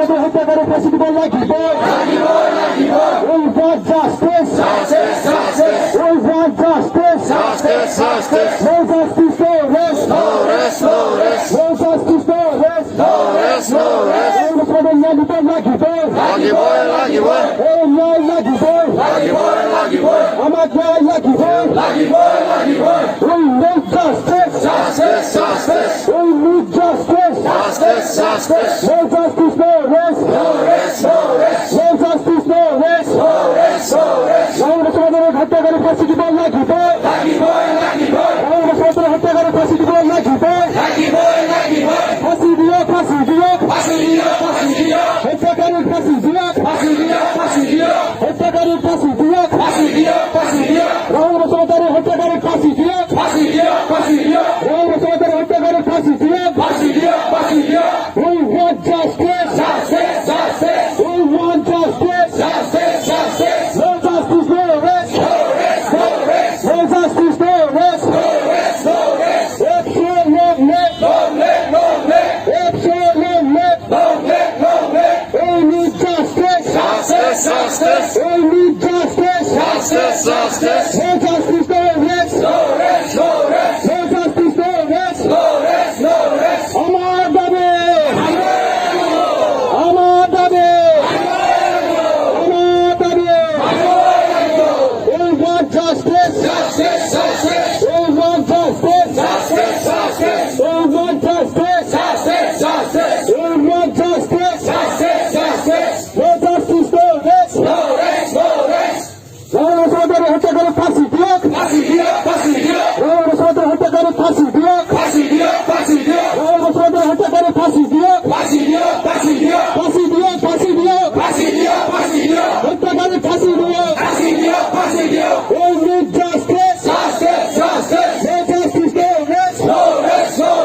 মুসলমানদের হত্যা করে ফাঁসি দিব লাগিব। We want justice. We want justice. No justice, no rest. No justice, no rest. এই মুসলমানদের ন্যায় দিতে লাগিব। এই ন্যায় লাগিব। আমার ন্যায় লাগিব। We need justice. We need justice. No justice, no rest. No justice, no rest. মুসলমানদের হত্যা করে ফাঁসি দিব লাগিব। মুসলমানদের হত্যা করে ফাঁসি দিব লাগিব। ফাঁসি দিও, ফাঁসি দিও, হত্যাকারীর ফাঁসি দিও, হত্যাকারীর ফাঁসি দিও, মুসলমানদের হত্যাকারীর ফাঁসি দিও।